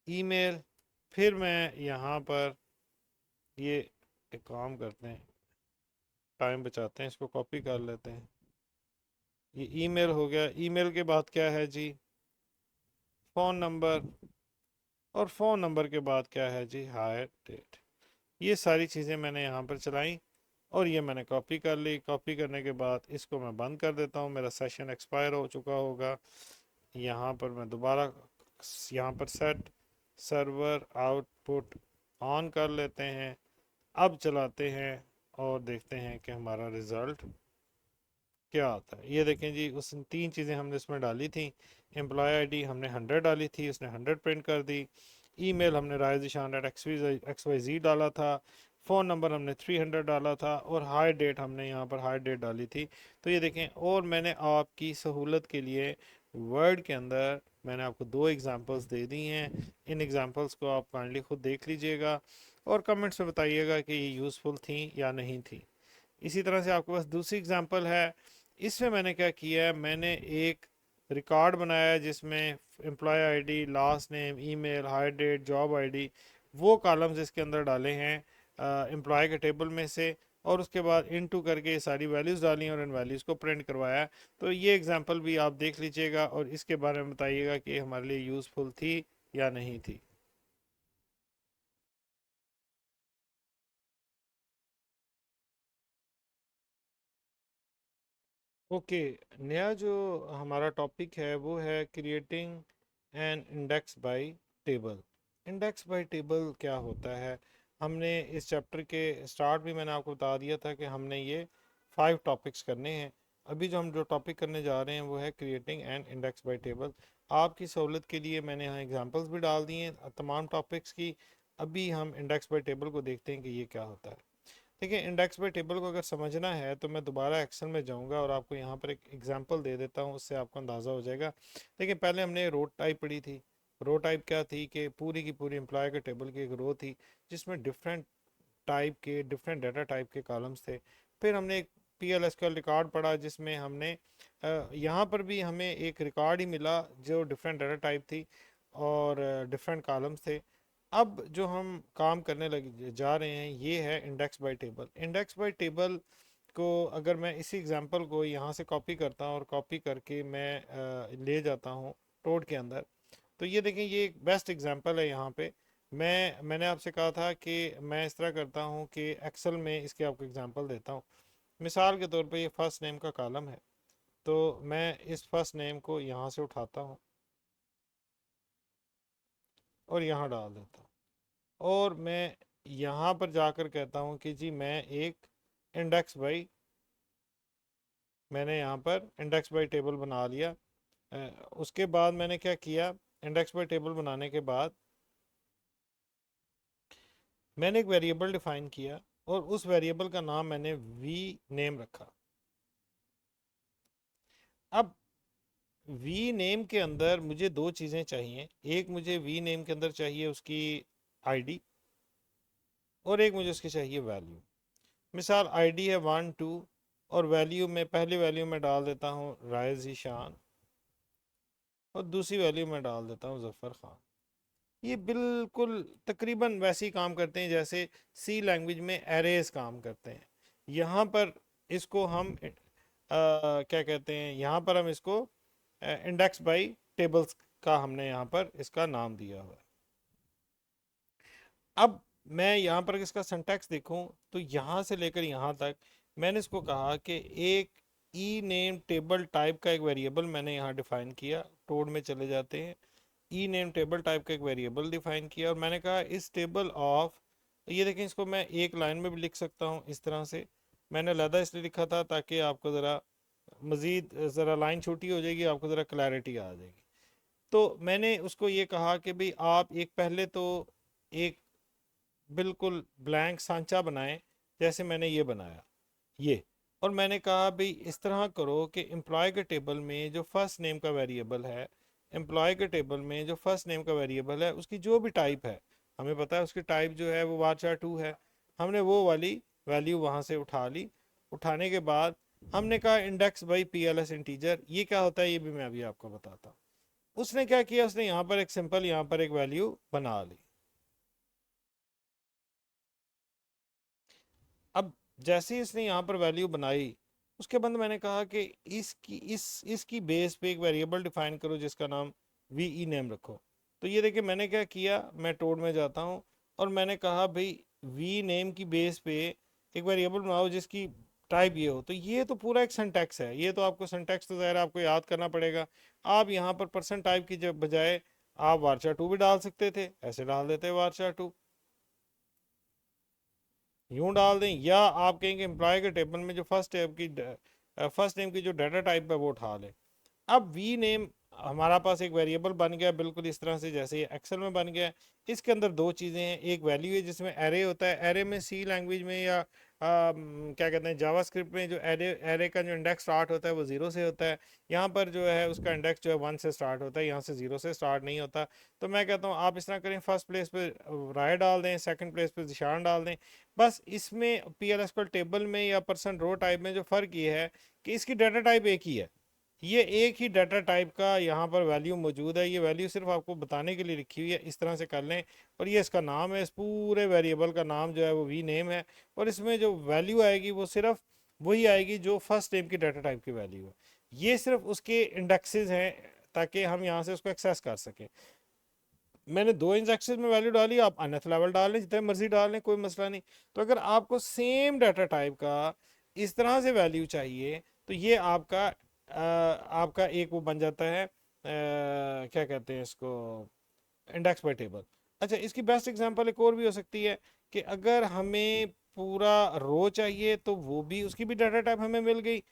ईमेल। फिर मैं यहाँ पर ये एक काम करते हैं, टाइम बचाते हैं, इसको कॉपी कर लेते हैं। ये ईमेल हो गया। ईमेल के बाद क्या है जी, फ़ोन नंबर, और फ़ोन नंबर के बाद क्या है जी, हायर डेट। ये सारी चीज़ें मैंने यहाँ पर चलाई और ये मैंने कॉपी कर ली। कॉपी करने के बाद इसको मैं बंद कर देता हूँ, मेरा सेशन एक्सपायर हो चुका होगा। यहाँ पर मैं दोबारा यहाँ पर सेट सर्वर आउटपुट ऑन कर लेते हैं। अब चलाते हैं और देखते हैं कि हमारा रिज़ल्ट क्या आता है। ये देखें जी, उस तीन चीज़ें हमने इसमें डाली थी। एम्प्लॉय आईडी हमने 100 डाली थी, उसने 100 प्रिंट कर दी। ईमेल हमने raizishan@xyz डाला था। फ़ोन नंबर हमने 300 डाला था, और हाई डेट हमने यहाँ पर हाई डेट डाली थी। तो ये देखें, और मैंने आपकी सहूलत के लिए वर्ड के अंदर मैंने आपको 2 एग्जांपल्स दे दी हैं। इन एग्जांपल्स को आप काइंडली खुद देख लीजिएगा और कमेंट्स में बताइएगा कि ये यूज़फुल थी या नहीं थी। इसी तरह से आपके पास दूसरी एग्जांपल है। इसमें मैंने क्या किया है, मैंने एक रिकॉर्ड बनाया है जिसमें employee ID, last name, email, hire date, job ID, वो कॉलम्स इसके अंदर डाले हैं एम्प्लॉय के टेबल में से, और उसके बाद इनटू करके सारी वैल्यूज़ डाली और इन वैल्यूज़ को प्रिंट करवाया। तो ये एग्जांपल भी आप देख लीजिएगा और इसके बारे में बताइएगा कि हमारे लिए यूज़फुल थी या नहीं थी। ओके, नया जो हमारा टॉपिक है वो है creating an index bye table. Index bye table क्या होता है, हमने इस चैप्टर के स्टार्ट भी मैंने आपको बता दिया था कि हमने ये 5 टॉपिक्स करने हैं। अभी जो टॉपिक करने जा रहे हैं वो है creating an index bye table. आपकी सहूलत के लिए मैंने यहाँ एग्जांपल्स भी डाल दिए हैं तमाम टॉपिक्स की। अभी हम इंडेक्स बाय टेबल को देखते हैं कि ये क्या होता है। देखिए, इंडेक्स बाय टेबल को अगर समझना है तो मैं दोबारा एक्सेल में जाऊंगा और आपको यहाँ पर एक एग्जांपल दे देता हूँ, उससे आपको अंदाज़ा हो जाएगा। देखिए, पहले हमने रो टाइप पढ़ी थी। रो टाइप क्या थी कि पूरी की पूरी एम्प्लॉय के टेबल की एक रो थी जिसमें डिफरेंट टाइप के डिफरेंट डाटा टाइप के कॉलम्स थे। फिर हमने एक PL/SQL रिकॉर्ड पढ़ा जिसमें हमने यहाँ पर भी हमें एक रिकॉर्ड ही मिला जो डिफरेंट डाटा टाइप थी और डिफरेंट कॉलम्स थे। अब जो हम काम करने लगे जा रहे हैं ये है index bye table. Index bye table को अगर मैं इसी एग्जांपल को यहाँ से कॉपी करता हूँ और कॉपी करके मैं ले जाता हूँ टोड के अंदर, तो ये देखें, ये एक बेस्ट एग्जांपल है। यहाँ पे मैंने आपसे कहा था कि मैं इस तरह करता हूँ कि एक्सेल में इसके आपको एग्जांपल देता हूँ। मिसाल के तौर पे ये फर्स्ट नेम का कॉलम है, तो मैं इस फर्स्ट नेम को यहाँ से उठाता हूँ और यहाँ डाल देता हूँ, और मैं यहाँ पर जाकर कहता हूँ कि जी मैं एक इंडेक्स बाई, मैंने यहाँ पर इंडेक्स बाई टेबल बना लिया। उसके बाद मैंने क्या किया, इंडेक्स बाई टेबल बनाने के बाद मैंने एक वेरिएबल डिफाइन किया और उस वेरिएबल का नाम मैंने वी नेम रखा। अब वी नेम के अंदर मुझे 2 चीज़ें चाहिए। एक मुझे वी नेम के अंदर चाहिए उसकी आईडी, और एक मुझे उसकी चाहिए वैल्यू। मिसाल आईडी है 1 2, और वैल्यू में पहली वैल्यू में डाल देता हूँ राइज ईशान, और दूसरी वैल्यू में डाल देता हूँ जफ़र खान। ये बिल्कुल तकरीबन वैसे ही काम करते हैं जैसे सी लैंग्वेज में एरेज काम करते हैं। यहाँ पर इसको हम क्या कहते हैं, यहाँ पर हम इसको इंडेक्स बाई टेबल्स का हमने यहाँ पर इसका नाम दिया हुआ है। अब मैं यहाँ पर इसका सिंटैक्स देखूँ तो यहाँ से लेकर यहाँ तक मैंने इसको कहा कि एक ई नेम टेबल टाइप का एक वेरिएबल मैंने यहाँ डिफाइन किया। टोड में चले जाते हैं, ई नेम टेबल टाइप का एक वेरिएबल डिफाइन किया और मैंने कहा इस टेबल ऑफ, ये देखें, इसको मैं एक लाइन में भी लिख सकता हूँ इस तरह से। मैंने अलहदा इसलिए लिखा था ताकि आपको ज़रा मज़ीद ज़रा लाइन छोटी हो जाएगी, आपको ज़रा क्लैरिटी आ जाएगी। तो मैंने उसको ये कहा कि भाई आप एक पहले तो एक बिल्कुल ब्लैंक सांचा बनाएं, जैसे मैंने ये बनाया ये। और मैंने कहा भाई इस तरह करो कि एम्प्लॉय के टेबल में जो फर्स्ट नेम का वेरिएबल है, एम्प्लॉय के टेबल में जो फर्स्ट नेम का वेरिएबल है उसकी जो भी टाइप है, हमें पता है उसकी टाइप जो है वो varchar2 है, हमने वो वाली वैल्यू वहाँ से उठा ली। उठाने के बाद हमने कहा index by P L S integer, ये क्या होता है ये भी मैं अभी आपको बताता हूँ। उसने क्या किया, उसने यहाँ पर एक सिंपल यहाँ पर एक वैल्यू बना ली। अब जैसे ही इसने यहाँ पर वैल्यू बनाई, उसके बाद मैंने कहा कि इसकी बेस पे एक वेरिएबल डिफाइन करो जिसका नाम वी ई नेम रखो। तो ये देखिए मैंने क्या किया, मैं टोड में जाता हूँ और मैंने कहा भाई वी नेम की बेस पे एक वेरिएबल बनाओ जिसकी टाइप ये हो। तो ये तो पूरा एक सिंटैक्स है, ये तो आपको सिंटैक्स तो ज़ाहिर है आपको याद करना पड़ेगा। आप यहाँ पर पर्सन टाइप की जब बजाय आप varchar2 भी डाल सकते थे, ऐसे डाल देते varchar2, यूं डाल दें, या आप कहेंगे एम्प्लॉय के टेबल में जो फर्स्ट नेम की जो डाटा टाइप है वो उठा लें। अब वी नेम हमारा पास एक वेरिएबल बन गया बिल्कुल इस तरह से जैसे ये एक्सेल में बन गया है। इसके अंदर दो चीज़ें हैं, एक वैल्यू है जिसमें एरे होता है, एरे में सी लैंग्वेज में या क्या कहते हैं जावास्क्रिप्ट में जो एरे एरे का जो इंडेक्स स्टार्ट होता है वो ज़ीरो से होता है। यहाँ पर जो है उसका इंडेक्स जो है वन से स्टार्ट होता है, यहाँ से ज़ीरो से स्टार्ट नहीं होता। तो मैं कहता हूँ आप इस तरह करें, फर्स्ट प्लेस पे राय डाल दें, सेकंड प्लेस पे जिशान डाल दें। बस इसमें पी एल एस टेबल में या पर्सन रो टाइप में जो फ़र्क ये है कि इसकी डाटा टाइप एक ही है, ये एक ही डाटा टाइप का यहाँ पर वैल्यू मौजूद है। ये वैल्यू सिर्फ आपको बताने के लिए लिखी हुई है, इस तरह से कर लें। और ये इसका नाम है, इस पूरे वेरिएबल का नाम जो है वो वी नेम है। और इसमें जो वैल्यू आएगी वो सिर्फ वही आएगी जो फर्स्ट नेम की डाटा टाइप की वैल्यू है। ये सिर्फ उसके इंडेक्सेस हैं ताकि हम यहाँ से उसको एक्सेस कर सकें। मैंने दो इंडेक्सेस में वैल्यू डाली, आप अनथ लेवल डाल लें, जितने मर्जी डाल लें, कोई मसला नहीं। तो अगर आपको सेम डाटा टाइप का इस तरह से वैल्यू चाहिए तो ये आपका एक वो बन जाता है, क्या कहते हैं इसको, इंडेक्स बाय टेबल। अच्छा, इसकी बेस्ट एग्जांपल एक और भी हो सकती है कि अगर हमें पूरा रो चाहिए तो वो भी उसकी भी डाटा टाइप हमें मिल गई,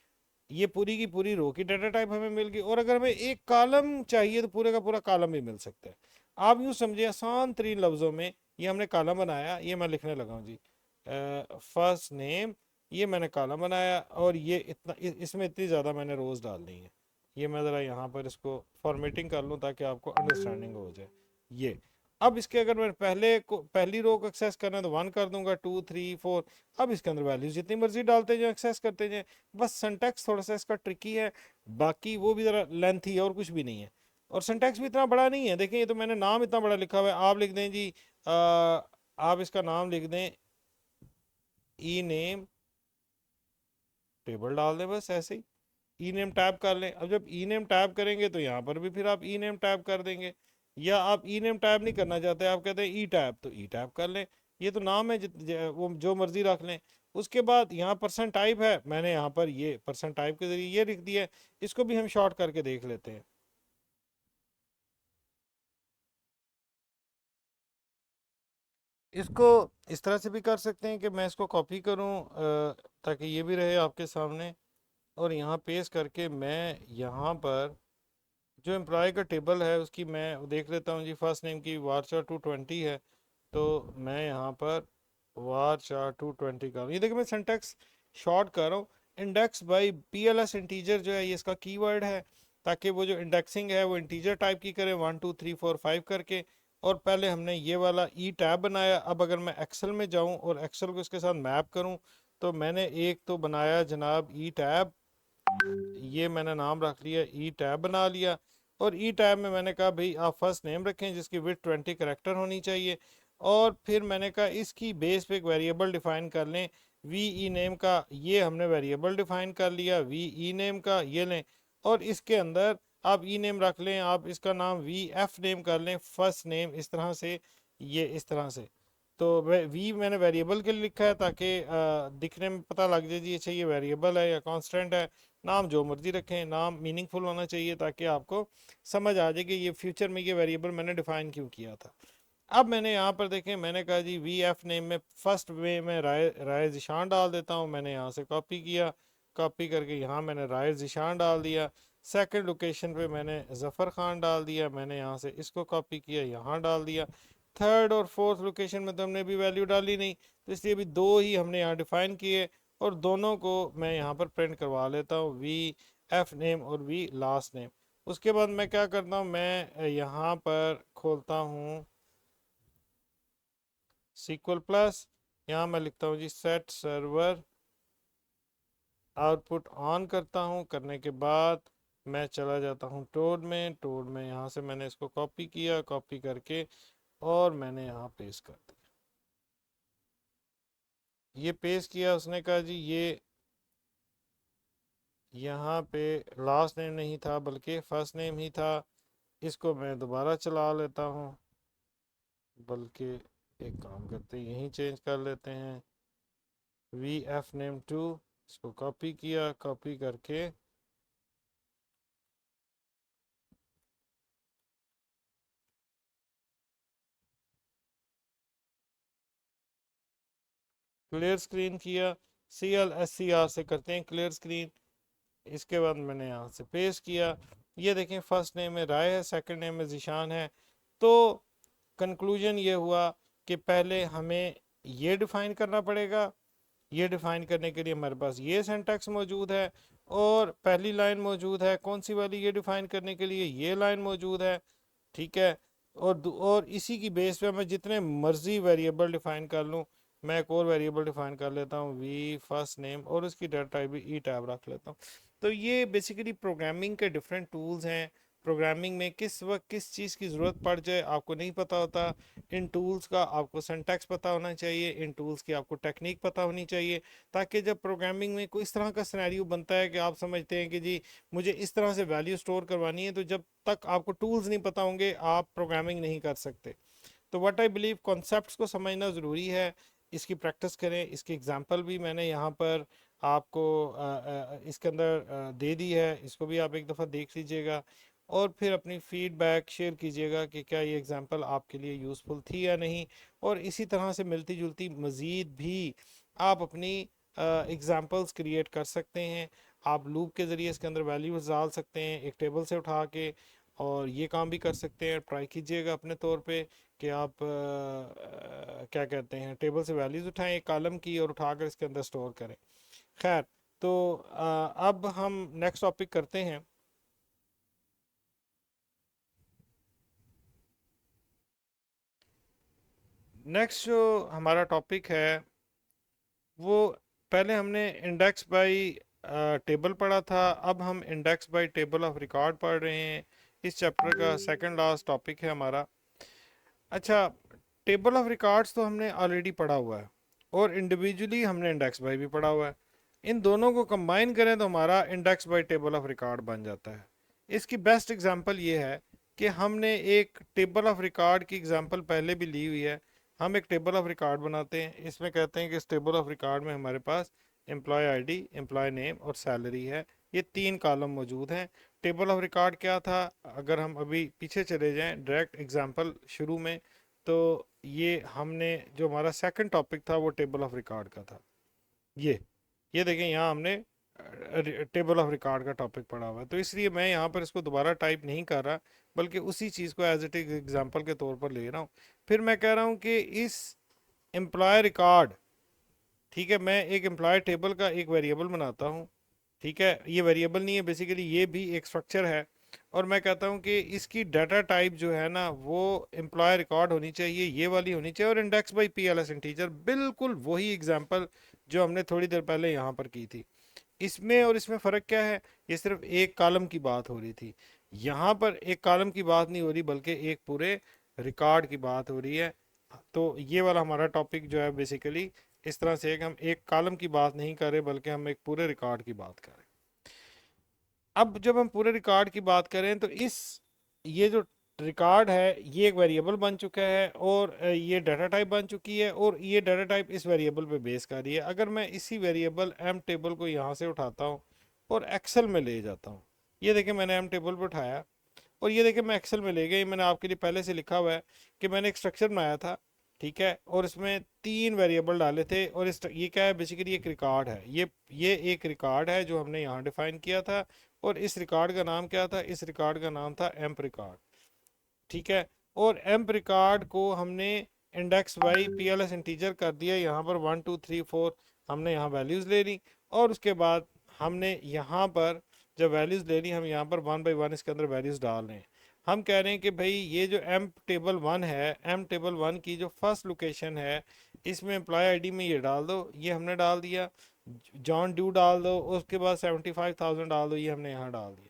ये पूरी की पूरी रो की डाटा टाइप हमें मिल गई। और अगर हमें एक कॉलम चाहिए तो पूरे का पूरा कॉलम भी मिल सकता है। आप यूँ समझिए आसान तरीन लफ्ज़ों में, ये हमने कॉलम बनाया, ये मैं लिखने लगा हूँ जी, फर्स्ट नेम, ये मैंने कॉलम बनाया और ये इतना इसमें इतनी ज़्यादा मैंने रोज़ डाल दी है। ये मैं ज़रा यहाँ पर इसको फॉर्मेटिंग कर लूँ ताकि आपको अंडरस्टैंडिंग हो जाए। ये अब इसके अगर मैं पहली रो को एक्सेस करना है तो वन कर दूंगा, टू थ्री फोर। अब इसके अंदर वैल्यूज जितनी मर्जी डालते जाए, एक्सेस करते जाए। बस सिंटैक्स थोड़ा सा इसका ट्रिकी है, बाकी वो भी ज़रा लेंथी है और कुछ भी नहीं है। और सिंटैक्स भी इतना बड़ा नहीं है, देखें ये तो मैंने नाम इतना बड़ा लिखा हुआ है। आप लिख दें जी, आप इसका नाम लिख दें ई नेम टेबल डाल दें, बस ऐसे ही ई नेम टैब कर लें। अब जब ई नेम टैब करेंगे तो यहाँ पर भी फिर आप ई नेम टैब कर देंगे, या आप ई नेम टैब नहीं करना चाहते, आप कहते हैं ई टैब, तो ई टैब कर लें। ये तो नाम है वो जो मर्जी रख लें। उसके बाद यहाँ पर्सन टाइप है, मैंने यहाँ पर ये पर्सन टाइप के जरिए ये लिख दिया है। इसको भी हम शॉर्ट करके देख लेते हैं। इसको इस तरह से भी कर सकते हैं कि मैं इसको कॉपी करूँ ताकि ये भी रहे आपके सामने, और यहाँ पेस्ट करके मैं यहाँ पर जो एम्प्लॉय का टेबल है उसकी मैं देख लेता हूँ जी। फर्स्ट नेम की varchar220 है, तो मैं यहाँ पर varchar220 का, ये देखिए मैं सिंटैक्स शॉर्ट कर रहा हूँ। Index by P L S integer जो है ये इसका कीवर्ड है, ताकि वो जो इंडेक्सिंग है वो इंटीजर टाइप की करें 1 2 3 4 5 करके। और पहले हमने ये वाला ई टैब बनाया। अब अगर मैं एक्सेल में जाऊँ और एक्सेल को इसके साथ मैप करूँ, तो मैंने एक तो बनाया जनाब ई टैब, ये मैंने नाम रख लिया, ई टैब बना लिया। और ई टैब में मैंने कहा भाई आप फर्स्ट नेम रखें जिसकी विड्थ 20 करेक्टर होनी चाहिए। और फिर मैंने कहा इसकी बेस पे एक वेरिएबल डिफाइन कर लें वी ई नेम का, ये हमने वेरिएबल डिफाइन कर लिया वी ई नेम का, ये लें। और इसके अंदर आप ई नेम रख लें, आप इसका नाम वी एफ नेम कर लें, फर्स्ट नेम, इस तरह से, ये इस तरह से। तो वी मैंने वेरिएबल के लिए लिखा है ताकि दिखने में पता लग जाए जी अच्छा ये वेरिएबल है या कांस्टेंट है। नाम जो मर्जी रखें, नाम मीनिंगफुल होना चाहिए ताकि आपको समझ आ जाए कि ये फ्यूचर में ये वेरिएबल मैंने डिफाइन क्यों किया था। अब मैंने यहाँ पर देखें, मैंने कहा जी वी एफ नेम में फर्स्ट वे में राय राय जिशान डाल देता हूँ। मैंने यहाँ से कॉपी किया, कॉपी करके यहाँ मैंने राय जिशान डाल दिया। सेकंड लोकेशन पे मैंने ज़फ़र खान डाल दिया, मैंने यहाँ से इसको कॉपी किया यहाँ डाल दिया। थर्ड और फोर्थ लोकेशन में तो हमने अभी वैल्यू डाली नहीं, तो इसलिए अभी दो ही हमने यहाँ डिफाइन किए और दोनों को मैं यहाँ पर प्रिंट करवा लेता हूँ, वी एफ नेम और वी लास्ट नेम। उसके बाद मैं क्या करता हूँ, मैं यहाँ पर खोलता हूँ सीक्वल प्लस, यहाँ मैं लिखता हूँ जी सेट सर्वर आउटपुट ऑन करता हूँ। करने के बाद मैं चला जाता हूँ टोड में यहाँ से मैंने इसको कॉपी किया, कॉपी करके और मैंने यहाँ पेस्ट कर दिया। ये पेस्ट किया, उसने कहा जी ये यहाँ पे लास्ट नेम नहीं था बल्कि फर्स्ट नेम ही था, इसको मैं दोबारा चला लेता हूँ, बल्कि एक काम करते हैं यहीं चेंज कर लेते हैं, वी एफ नेम टू, इसको कॉपी किया, कॉपी करके क्लियर स्क्रीन किया, C L S C R से करते हैं क्लियर स्क्रीन। इसके बाद मैंने यहाँ से पेस्ट किया, ये देखें फर्स्ट नेम में राय है, सेकंड नेम में जीशान है। तो कंक्लूजन ये हुआ कि पहले हमें ये डिफाइन करना पड़ेगा, ये डिफाइन करने के लिए हमारे पास ये सिंटैक्स मौजूद है और पहली लाइन मौजूद है, कौन सी वाली, ये डिफाइन करने के लिए ये लाइन मौजूद है, ठीक है। और इसी की बेस पे मैं जितने मर्जी वेरिएबल डिफाइन कर लूँ, मैं एक और वेरिएबल डिफाइन कर लेता हूँ वी फर्स्ट नेम और उसकी डाटा टाइप भी ई टैब रख लेता हूँ। तो ये बेसिकली प्रोग्रामिंग के डिफरेंट टूल्स हैं। प्रोग्रामिंग में किस वक्त किस चीज़ की ज़रूरत पड़ जाए आपको नहीं पता होता, इन टूल्स का आपको सिंटैक्स पता होना चाहिए, इन टूल्स की आपको टेक्निक पता होनी चाहिए, ताकि जब प्रोग्रामिंग में कोई इस तरह का सिनेरियो बनता है कि आप समझते हैं कि जी मुझे इस तरह से वैल्यू स्टोर करवानी है, तो जब तक आपको टूल्स नहीं पता होंगे आप प्रोग्रामिंग नहीं कर सकते। तो व्हाट आई बिलीव कॉन्सेप्ट्स को समझना ज़रूरी है, इसकी प्रैक्टिस करें। इसकी एग्जांपल भी मैंने यहाँ पर आपको इसके अंदर दे दी है, इसको भी आप एक दफ़ा देख लीजिएगा और फिर अपनी फीडबैक शेयर कीजिएगा कि क्या ये एग्जांपल आपके लिए यूज़फुल थी या नहीं। और इसी तरह से मिलती जुलती मज़ीद भी आप अपनी एग्जांपल्स क्रिएट कर सकते हैं। आप लूप के ज़रिए इसके अंदर वैल्यूज डाल सकते हैं एक टेबल से उठा के, और ये काम भी कर सकते हैं। ट्राई कीजिएगा अपने तौर पे कि आप क्या कहते हैं टेबल से वैल्यूज उठाएं एक कॉलम की और उठाकर इसके अंदर स्टोर करें। खैर, तो अब हम नेक्स्ट टॉपिक करते हैं। नेक्स्ट जो हमारा टॉपिक है वो, पहले हमने इंडेक्स बाय टेबल पढ़ा था, अब हम index bye table of record पढ़ रहे हैं। इस चैप्टर का सेकंड लास्ट टॉपिक है हमारा। अच्छा, टेबल ऑफ रिकॉर्ड्स तो हमने ऑलरेडी पढ़ा हुआ है और इंडिविजुअली हमने इंडेक्स बाय भी पढ़ा हुआ है। इन दोनों को कंबाइन करें तो हमारा index bye table of record बन जाता है। इसकी बेस्ट एग्जांपल ये है कि हमने एक टेबल ऑफ रिकॉर्ड की एग्जांपल पहले भी ली हुई है। हम एक टेबल ऑफ रिकॉर्ड बनाते हैं, इसमें कहते हैं कि इस टेबल ऑफ रिकॉर्ड में हमारे पास एम्प्लॉय आईडी, एम्प्लॉय नेम और सैलरी है, ये तीन कॉलम मौजूद हैं। टेबल ऑफ रिकॉर्ड क्या था, अगर हम अभी पीछे चले जाएं डायरेक्ट एग्जांपल शुरू में, तो ये हमने जो हमारा सेकंड टॉपिक था वो टेबल ऑफ रिकॉर्ड का था। ये देखें यहाँ हमने टेबल ऑफ रिकॉर्ड का टॉपिक पढ़ा हुआ है, तो इसलिए मैं यहाँ पर इसको दोबारा टाइप नहीं कर रहा बल्कि उसी चीज़ को एज इट इज एग्जाम्पल के तौर पर ले रहा हूँ। फिर मैं कह रहा हूँ कि इस एम्प्लॉय रिकॉर्ड, ठीक है, मैं एक एम्प्लॉय टेबल का एक वेरिएबल बनाता हूँ, ठीक है, ये वेरिएबल नहीं है बेसिकली, ये भी एक स्ट्रक्चर है। और मैं कहता हूँ कि इसकी डाटा टाइप जो है ना वो एम्प्लॉय रिकॉर्ड होनी चाहिए, ये वाली होनी चाहिए, और index by P L S integer, बिल्कुल वही एग्जाम्पल जो हमने थोड़ी देर पहले यहाँ पर की थी। इसमें और इसमें फ़र्क क्या है, ये सिर्फ एक कॉलम की बात हो रही थी, यहाँ पर एक कॉलम की बात नहीं हो रही बल्कि एक पूरे रिकॉर्ड की बात हो रही है। तो ये वाला हमारा टॉपिक जो है बेसिकली इस तरह से है कि हम एक कॉलम की बात नहीं कर रहे बल्कि हम एक पूरे रिकॉर्ड की बात कर रहे हैं। अब जब हम पूरे रिकॉर्ड की बात करें तो इस ये जो रिकॉर्ड है ये एक वेरिएबल बन चुका है और ये डाटा टाइप बन चुकी है और ये डाटा टाइप इस वेरिएबल पे बेस कर रही है। अगर मैं इसी वेरिएबल एम टेबल को यहाँ से उठाता हूँ और एक्सेल में ले जाता हूँ, ये देखिए मैंने एम टेबल पर उठाया और ये देखिए मैं एक्सेल में ले गई, मैंने आपके लिए पहले से लिखा हुआ है कि मैंने एक स्ट्रक्चर बनाया था, ठीक है, और इसमें तीन वेरिएबल डाले थे और इस ये क्या है बेसिकली एक रिकॉर्ड है, ये एक रिकॉर्ड है जो हमने यहाँ डिफाइन किया था और इस रिकॉर्ड का नाम क्या था, इस रिकॉर्ड का नाम था एम्प रिकॉर्ड। ठीक है, और एम्प रिकॉर्ड को हमने index by P L S integer कर दिया, यहाँ पर 1 2 3 4 हमने यहाँ वैल्यूज़ ले ली, और उसके बाद हमने यहाँ पर जब वैल्यूज़ ले ली, हम यहाँ पर 1 बाई 1 इसके अंदर वैल्यूज़ डाल रहे हैं। हम कह रहे हैं कि भाई ये जो एम टेबल 1 है, एम टेबल 1 की जो फर्स्ट लोकेशन है, इसमें एम्प्लॉय आईडी में ये डाल दो, ये हमने डाल दिया। जॉन ड्यू डाल दो, उसके बाद 75,000 डाल दो, ये हमने यहाँ डाल दिया।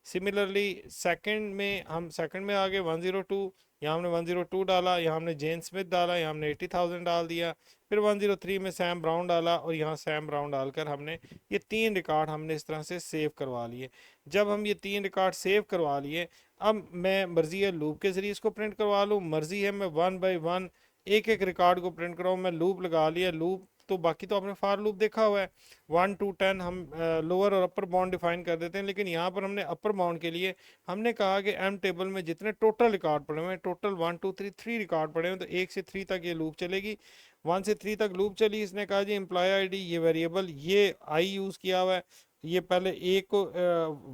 सिमिलरली सेकंड में, हम सेकंड में आ गए 102, यहाँ हमने 102 डाला, यहाँ हमने जेन स्मिथ डाला, यहाँ हमने 80,000 डाल दिया। फिर 103 में सैम ब्राउन डाला, और यहाँ सैम ब्राउन डालकर हमने ये 3 रिकॉर्ड हमने इस तरह से सेव करवा लिए। जब हम ये 3 रिकॉर्ड सेव करवा लिए, अब मैं मर्जी है लूप के ज़रिए इसको प्रिंट करवा लूँ, मर्जी है मैं 1 बाई 1 एक एक रिकॉर्ड को प्रिंट कराऊँ। मैं लूप लगा लिया, लूप तो बाकी तो आपने फार लूप देखा हुआ है, 1 to 10 हम लोअर और अपर बाउंड डिफाइन कर देते हैं, लेकिन यहाँ पर हमने अपर बाउंड के लिए हमने कहा कि एम टेबल में जितने टोटल रिकॉर्ड पड़े हुए हैं, टोटल 1 2 3 रिकॉर्ड पड़े हुए हैं, तो 1 से 3 तक ये लूप चलेगी। 1 से 3 तक लूप चली, इसने कहा जी एम्प्लॉय आईडी ये वेरिएबल ये आई यूज़ किया हुआ है, ये पहले एक को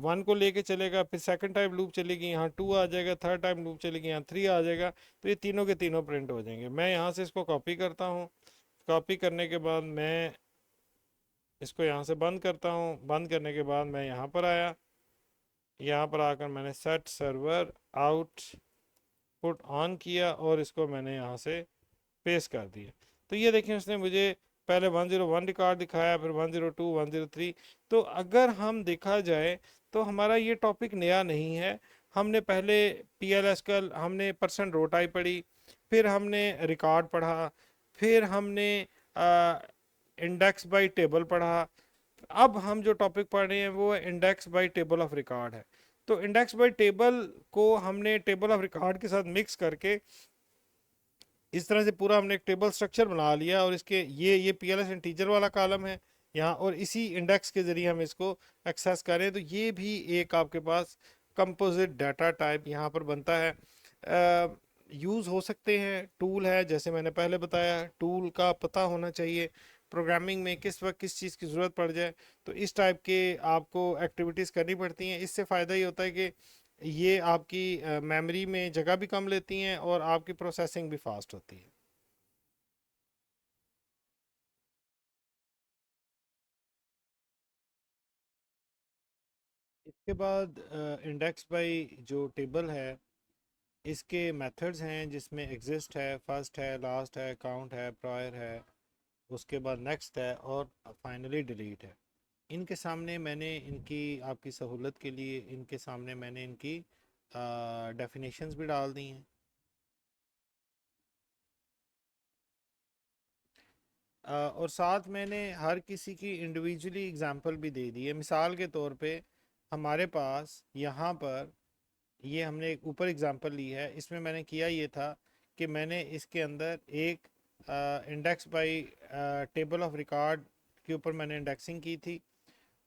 1 को लेके चलेगा, फिर सेकंड टाइम लूप चलेगी, यहाँ 2 आ जाएगा, थर्ड टाइम लूप चलेगी, यहाँ 3 आ जाएगा, तो ये तीनों के तीनों प्रिंट हो जाएंगे। मैं यहाँ से इसको कॉपी करता हूँ, कॉपी करने के बाद मैं इसको यहाँ से बंद करता हूँ, बंद करने के बाद मैं यहाँ पर आया, यहाँ पर आकर मैंने set server out put on किया, और इसको मैंने यहाँ से पेस्ट कर दिया। तो ये देखें, उसने मुझे पहले 101 रिकॉर्ड दिखाया, फिर 102 103। तो अगर हम देखा जाए तो हमारा ये टॉपिक नया नहीं है। हमने पहले पी एल एस का हमने परसेंट रो टाइप पढ़ी, फिर हमने रिकॉर्ड पढ़ा, फिर हमने इंडेक्स बाय टेबल पढ़ा। अब हम जो टॉपिक पढ़ रहे हैं वो index bye table of record है। तो इंडेक्स बाय टेबल को हमने टेबल ऑफ रिकॉर्ड के साथ मिक्स करके इस तरह से पूरा हमने एक टेबल स्ट्रक्चर बना लिया, और इसके ये पी एल एस इंटीजर वाला कॉलम है यहाँ, और इसी इंडेक्स के ज़रिए हम इसको एक्सेस करें, तो ये भी एक आपके पास कंपोजिट डाटा टाइप यहाँ पर बनता है। यूज़ हो सकते हैं, टूल है, जैसे मैंने पहले बताया, टूल का पता होना चाहिए प्रोग्रामिंग में किस वक्त किस चीज़ की ज़रूरत पड़ जाए, तो इस टाइप के आपको एक्टिविटीज़ करनी पड़ती हैं। इससे फ़ायदा ये होता है कि ये आपकी मेमोरी में जगह भी कम लेती हैं, और आपकी प्रोसेसिंग भी फास्ट होती है। इसके बाद इंडेक्स बाय जो टेबल है, इसके मेथड्स हैं, जिसमें एग्जिस्ट है, फर्स्ट है, लास्ट है, काउंट है, प्रायर है, उसके बाद नेक्स्ट है, और फाइनली डिलीट है। इनके सामने मैंने इनकी आपकी सहूलत के लिए इनके सामने मैंने इनकी डेफिनेशंस भी डाल दी हैं। और साथ मैंने हर किसी की इंडिविजुअली एग्जांपल भी दे दी है। मिसाल के तौर पे हमारे पास यहाँ पर ये हमने एक ऊपर एग्जांपल ली है, इसमें मैंने किया ये था कि मैंने इसके अंदर एक index bye table of record के ऊपर मैंने इंडेक्सिंग की थी,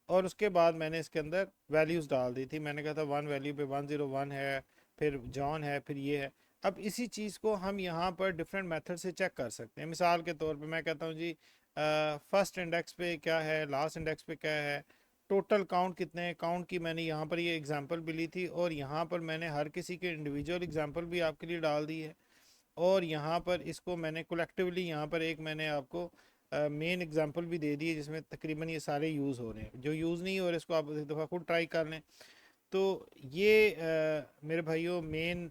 और उसके बाद मैंने इसके अंदर वैल्यूज़ डाल दी थी। मैंने कहा था 1 वैल्यू पे 101 है, फिर जॉन है, फिर ये है। अब इसी चीज़ को हम यहाँ पर डिफरेंट मेथड से चेक कर सकते हैं। मिसाल के तौर पे मैं कहता हूँ जी फर्स्ट इंडेक्स पे क्या है, लास्ट इंडेक्स पे क्या है, टोटल काउंट कितने हैं, काउंट की मैंने यहाँ पर ये एग्जांपल भी ली थी, और यहाँ पर मैंने हर किसी के इंडिविजुअल एग्जांपल भी आपके लिए डाल दी है, और यहाँ पर इसको मैंने कलेक्टिवली यहाँ पर एक मैंने आपको मेन एग्जांपल भी दे दी है, जिसमें तकरीबन ये सारे यूज़ हो रहे हैं। जो यूज़ नहीं हो रहे इसको आप एक दफ़ा खुद ट्राई कर लें। तो ये मेरे भाइयों मेन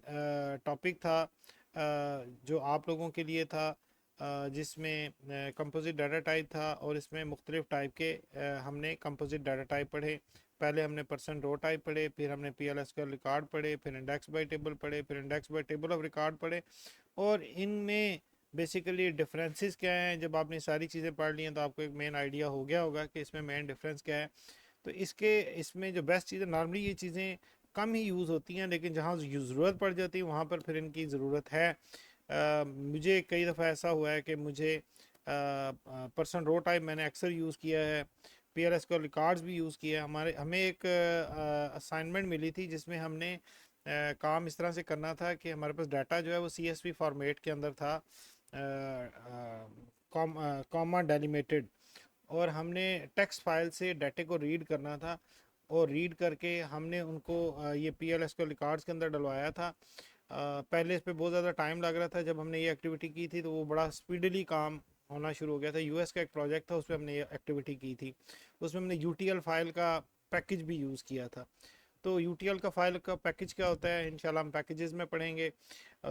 टॉपिक था जो आप लोगों के लिए था, जिसमें कंपोजिट डाटा टाइप था, और इसमें मुख्तलिफ टाइप के हमने कंपोजिट डाटा टाइप पढ़े। पहले हमने परसेंट रो टाइप पढ़े, फिर हमने पी एल एस का रिकॉर्ड पढ़े, फिर इंडेक्स बाय टेबल पढ़े, फिर index bye table of record पढ़े, और इनमें बेसिकली डिफरेंसेस क्या हैं। जब आपने सारी चीज़ें पढ़ ली हैं तो आपको एक मेन आइडिया हो गया होगा कि इसमें मेन डिफरेंस क्या है। तो इसमें जो बेस्ट चीज़ें, नॉर्मली ये चीज़ें कम ही यूज़ होती हैं, लेकिन जहाँ ज़रूरत पड़ जाती है वहाँ पर फिर इनकी ज़रूरत है। मुझे कई दफ़ा ऐसा हुआ है कि मुझे पर्सन रो टाइप मैंने अक्सर यूज़ किया है, पी एल एस का रिकॉर्ड्स भी यूज़ किया है। हमें एक असाइनमेंट मिली थी, जिसमें हमने काम इस तरह से करना था कि हमारे पास डाटा जो है वो सी एस वी फॉर्मेट के अंदर था, कॉमा डेलिमेटेड, और हमने टेक्स्ट फाइल से डाटे को रीड करना था, और रीड करके हमने उनको ये PLSQL रिकॉर्ड्स के अंदर डलवाया था। पहले इस पे बहुत ज़्यादा टाइम लग रहा था। जब हमने ये एक्टिविटी की थी तो वो बड़ा स्पीडली काम होना शुरू हो गया था। यूएस का एक प्रोजेक्ट था, उसमें हमने ये एक्टिविटी की थी। उसमें हमने यूटीएल फाइल का पैकेज भी यूज़ किया था। तो यूटीएल का फाइल का पैकेज क्या होता है, इंशाल्लाह हम पैकेजेस में पढ़ेंगे।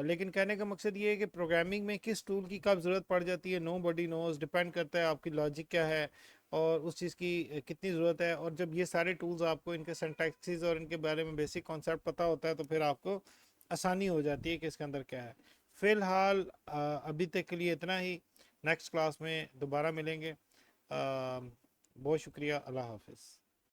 लेकिन कहने का मकसद ये है कि प्रोग्रामिंग में किस टूल की कब ज़रूरत पड़ जाती है, नो बडी नोज, डिपेंड करता है आपकी लॉजिक क्या है और उस चीज़ की कितनी ज़रूरत है। और जब ये सारे टूल्स आपको इनके सिंटैक्सेस और इनके बारे में बेसिक कॉन्सेप्ट पता होता है तो फिर आपको आसानी हो जाती है कि इसके अंदर क्या है। फ़िलहाल अभी तक के लिए इतना ही। नेक्स्ट क्लास में दोबारा मिलेंगे। बहुत शुक्रिया। अल्लाह हाफिज़।